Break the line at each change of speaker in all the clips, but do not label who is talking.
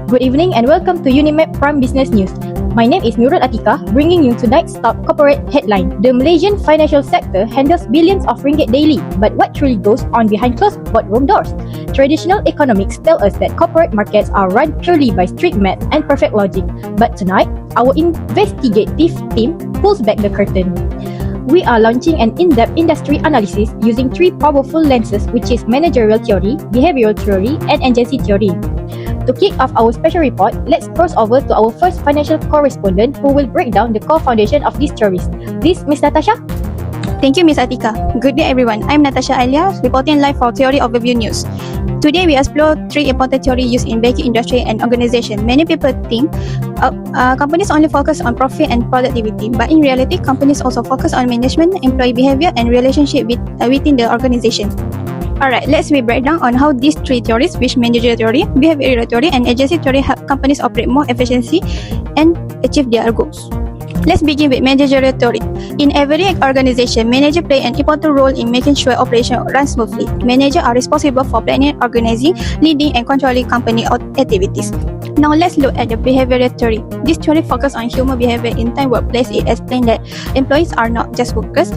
Good evening and welcome to Unimap Prime Business News. My name is Nurul Atika, bringing you tonight's top corporate headline. The Malaysian financial sector handles billions of ringgit daily, but what truly goes on behind closed boardroom doors? Traditional economics tell us that corporate markets are run purely by strict math and perfect logic. But tonight, our investigative team pulls back the curtain. We are launching an in-depth industry analysis using three powerful lenses, which is managerial theory, behavioral theory, and agency theory. To kick off our special report, let's cross over to our first financial correspondent who will break down the core foundation of these theories. This, Ms. Natasha?
Thank you, Ms. Atika. Good day, everyone. I'm Natasha Alia, reporting live for Theory Overview News. Today, we explore three important theories used in banking industry and organization. Many people think companies only focus on profit and productivity, but in reality, companies also focus on management, employee behavior, and relationship within the organization. Alright, let's break down on how these three theories, which managerial theory, behavioral theory, and agency theory, help companies operate more efficiently and achieve their goals. Let's begin with managerial theory. In every organization, managers play an important role in making sure operations run smoothly. Managers are responsible for planning, organizing, leading, and controlling company activities. Now let's look at the behavioral theory. This theory focuses on human behavior in the workplace. It explains that employees are not just workers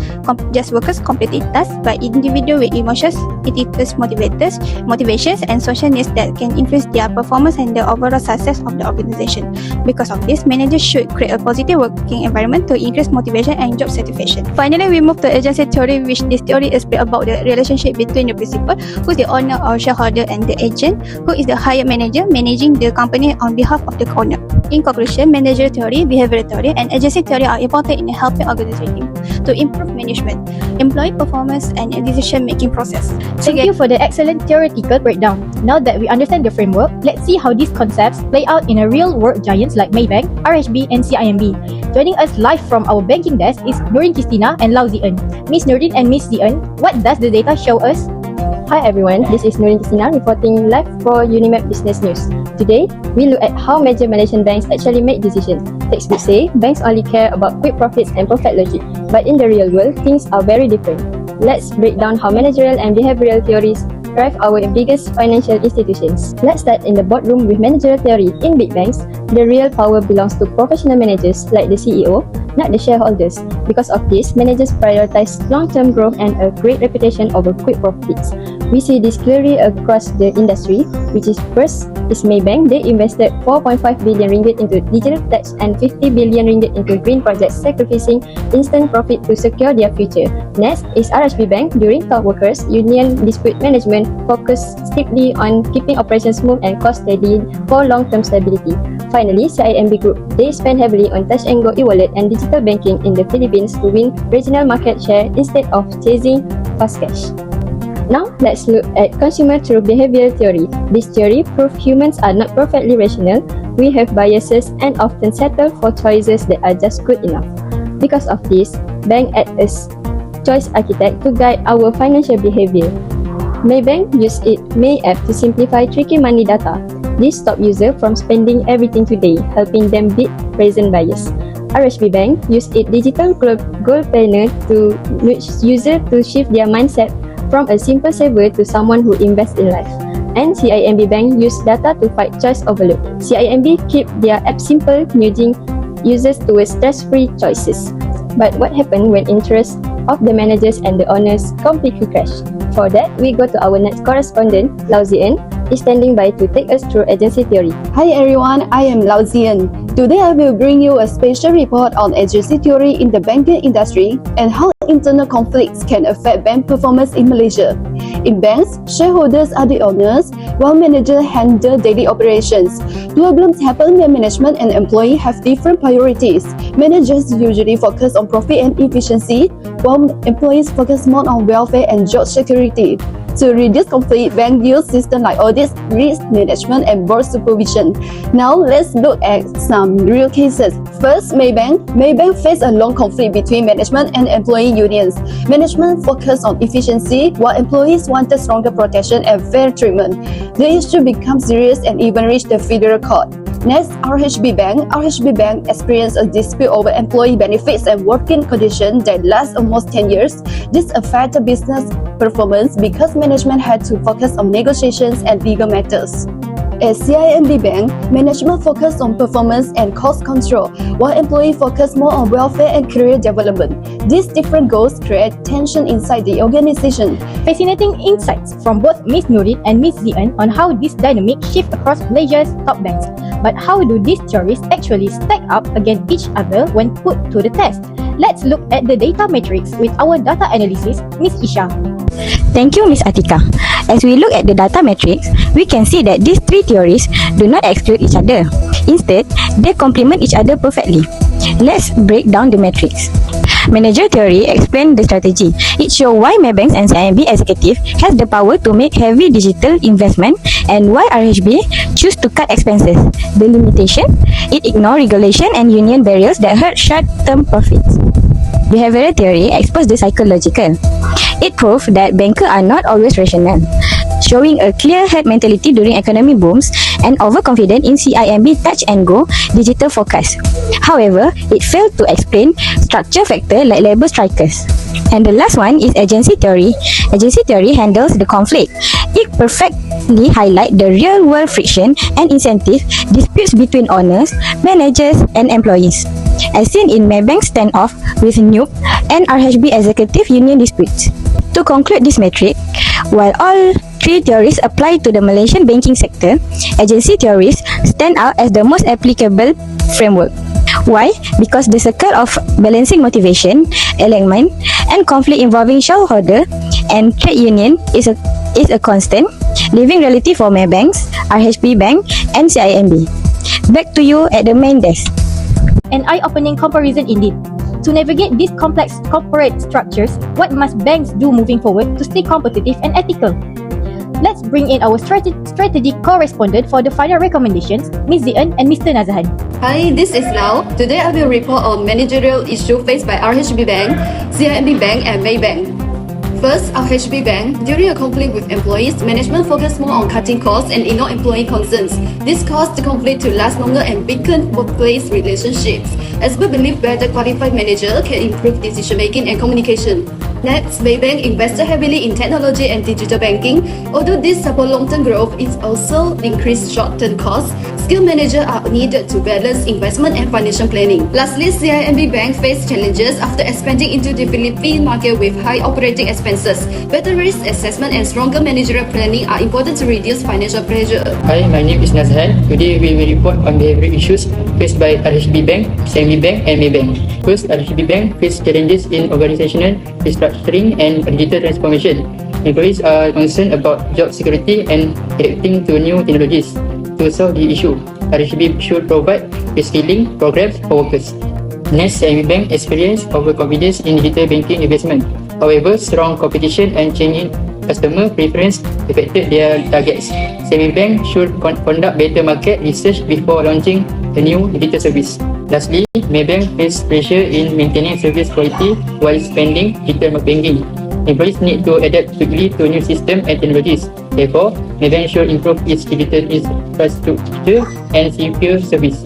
completing tasks, but individuals with emotions, attitudes, motivations, and social needs that can influence their performance and the overall success of the organization. Because of this, managers should create a positive working environment to increase motivation and job satisfaction. Finally, we move to agency theory, which this theory explains about the relationship between the principal, who is the owner or shareholder, and the agent, who is the hired manager managing the company on behalf of the owner. In conclusion, managerial theory, behavioral theory, and agency theory are important in helping organizations to improve management, employee performance, and decision-making process.
Thank you for the excellent theoretical breakdown. Now that we understand the framework, let's see how these concepts play out in a real-world giants like Maybank, RHB, and CIMB. Joining us live from our banking desk is Nurin Christina and Lau Zien. Miss Nurin and Miss Zien, what does the data show us?
Hi everyone, this is Nurin Christina reporting live for Unimap Business News. Today, we look at how major Malaysian banks actually make decisions. Textbooks say banks only care about quick profits and perfect logic, but in the real world, things are very different. Let's break down how managerial and behavioral theories drive our biggest financial institutions. Let's start in the boardroom with managerial theory. In big banks, the real power belongs to professional managers like the CEO, not the shareholders. Because of this, managers prioritize long-term growth and a great reputation over quick profits. We see this clearly across the industry, which is first is Maybank. They invested 4.5 billion ringgit into digital tech and 50 billion ringgit into green projects, sacrificing instant profit to secure their future. Next is RHB Bank. During top workers union dispute management, focused strictly on keeping operations smooth and cost steady for long-term stability. Finally, CIMB Group. They spend heavily on Touch and Go e-wallet and digital banking in the Philippines to win regional market share instead of chasing fast cash. Now, let's look at consumer through behavioral theory. This theory proves humans are not perfectly rational. We have biases and often settle for choices that are just good enough. Because of this, bank act as choice architect to guide our financial behavior. Maybank use its May app to simplify tricky money data. This stops users from spending everything today, helping them beat present bias. RHB Bank use its digital goal planner to nudge users to shift their mindset from a simple saver to someone who invests in life. And CIMB Bank use data to fight choice overload. CIMB keep their app simple, nudging users towards stress-free choices. But what happens when interests of the managers and the owners completely crash? For that, we go to our next correspondent, Lau Zien, is standing by to take us through agency theory.
Hi everyone, I am Lau Zien. Today I will bring you a special report on agency theory in the banking industry and how internal conflicts can affect bank performance in Malaysia. In banks, shareholders are the owners, while managers handle daily operations. Problems happen when management and employee have different priorities. Managers usually focus on profit and efficiency, while employees focus more on welfare and job security. To reduce conflict, banks use systems like audits, risk management, and board supervision. Now, let's look at some real cases. First, Maybank. Maybank faced a long conflict between management and employee unions. Management focused on efficiency, while employees wanted stronger protection and fair treatment. The issue became serious and even reached the federal court. Next, RHB Bank. RHB Bank experienced a dispute over employee benefits and working conditions that last almost 10 years. This affected business performance because management had to focus on negotiations and legal matters. At CIMB Bank, management focused on performance and cost control, while employees focus more on welfare and career development. These different goals create tension inside the organization.
Fascinating insights from both Ms. Nurin and Ms. Zien on how this dynamic shift across Malaysia's top banks. But how do these theories actually stack up against each other when put to the test? Let's look at the data matrix with our data analysis, Ms. Isha.
Thank you, Ms. Atika. As we look at the data matrix, we can see that these three theories do not exclude each other. Instead, they complement each other perfectly. Let's break down the matrix. Manager theory explains the strategy. It shows why Maybanks and CIMB executive has the power to make heavy digital investment and why RHB choose to cut expenses. The limitation, it ignores regulation and union barriers that hurt short-term profits. Behavioral theory exposes the psychological. It proves that bankers are not always rational, showing a clear herd mentality during economic booms and overconfident in CIMB touch and go digital forecast. However, it failed to explain structure factors like labor strikers. And the last one is agency theory. Agency theory handles the conflict. It perfectly highlights the real-world friction and incentive disputes between owners, managers, and employees, as seen in Maybank's standoff with NUP and RHB executive union disputes. To conclude this metric, while all three theories apply to the Malaysian banking sector, agency theories stand out as the most applicable framework. Why? Because the circle of balancing motivation, alignment, and conflict involving shareholder and trade union is a constant living reality for Maybanks, RHB Bank, and CIMB. Back to you at the main desk.
An eye-opening comparison indeed. To navigate these complex corporate structures, what must banks do moving forward to stay competitive and ethical? Let's bring in our strategic correspondent for the final recommendations, Ms. Zien and Mr. Nazahan.
Hi, this is Lau. Today I will report on managerial issues faced by RHB Bank, CIMB Bank, and Maybank. First, RHB Bank. During a conflict with employees, management focused more on cutting costs and ignored employee concerns. This caused the conflict to last longer and weaken workplace relationships. Experts believe better qualified manager can improve decision-making and communication. Next, Maybank invested heavily in technology and digital banking. Although this support long-term growth, it also increased short-term costs. Skilled managers are needed to balance investment and financial planning. Lastly, CIMB Bank faced challenges after expanding into the Philippine market with high operating expenses. Better risk assessment and stronger managerial planning are important to reduce financial pressure.
Hi, my name is Nazahan. Today we will report on behavioral issues faced by RHB Bank, CIMB Bank, and Maybank. First, RHB Bank faced challenges in organizational restructuring and digital transformation. Employees are concerned about job security and adapting to new technologies. To solve the issue, RHB should provide reskilling programs for workers. Next, CIMB Bank experienced overconfidence in digital banking investment. However, strong competition and changing customer preference affected their targets. CIMB Bank should conduct better market research before launching a new digital service. Lastly, Maybank faces pressure in maintaining service quality while expanding digital banking. Employees need to adapt quickly to new systems and technologies. Therefore, Maybank should improve its digital infrastructure and secure service.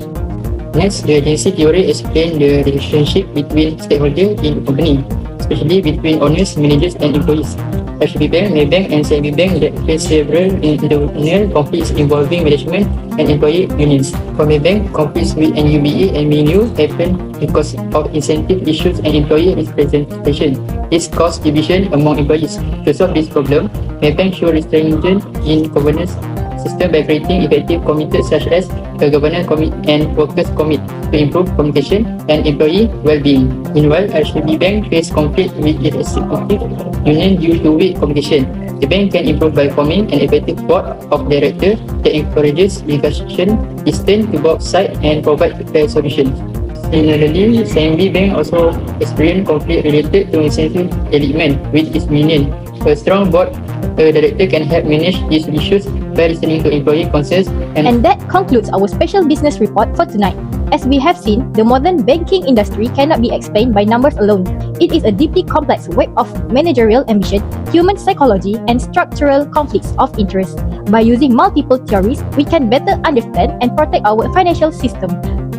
Next, the agency theory explains the relationship between stakeholders in the company, especially between owners, managers, and employees. RHB Bank, Maybank, and CIMB Bank that face several internal conflicts involving management and employee unions. For Maybank, conflicts with NUBA and MINU happen because of incentive issues and employee representation. This caused division among employees. To solve this problem, Maybank should strengthen in governance system by creating effective committees such as the governance committee and workers committee to improve communication and employee well-being. Meanwhile, RHB Bank faces conflict with its executive union due to weak communication. The bank can improve by forming an effective board of directors that encourages negotiation, listen to both sides, and provide fair solutions. Similarly, CIMB Bank also experienced conflict related to incentive alignment with its union. A strong board director can help manage these issues by listening to employee concerns
And that concludes our special business report for tonight. As we have seen, the modern banking industry cannot be explained by numbers alone. It is a deeply complex web of managerial ambition, human psychology, and structural conflicts of interest. By using multiple theories, we can better understand and protect our financial system.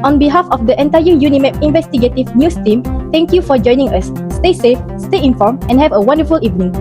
On behalf of the entire Unimap Investigative News team, thank you for joining us. Stay safe, stay informed, and have a wonderful evening.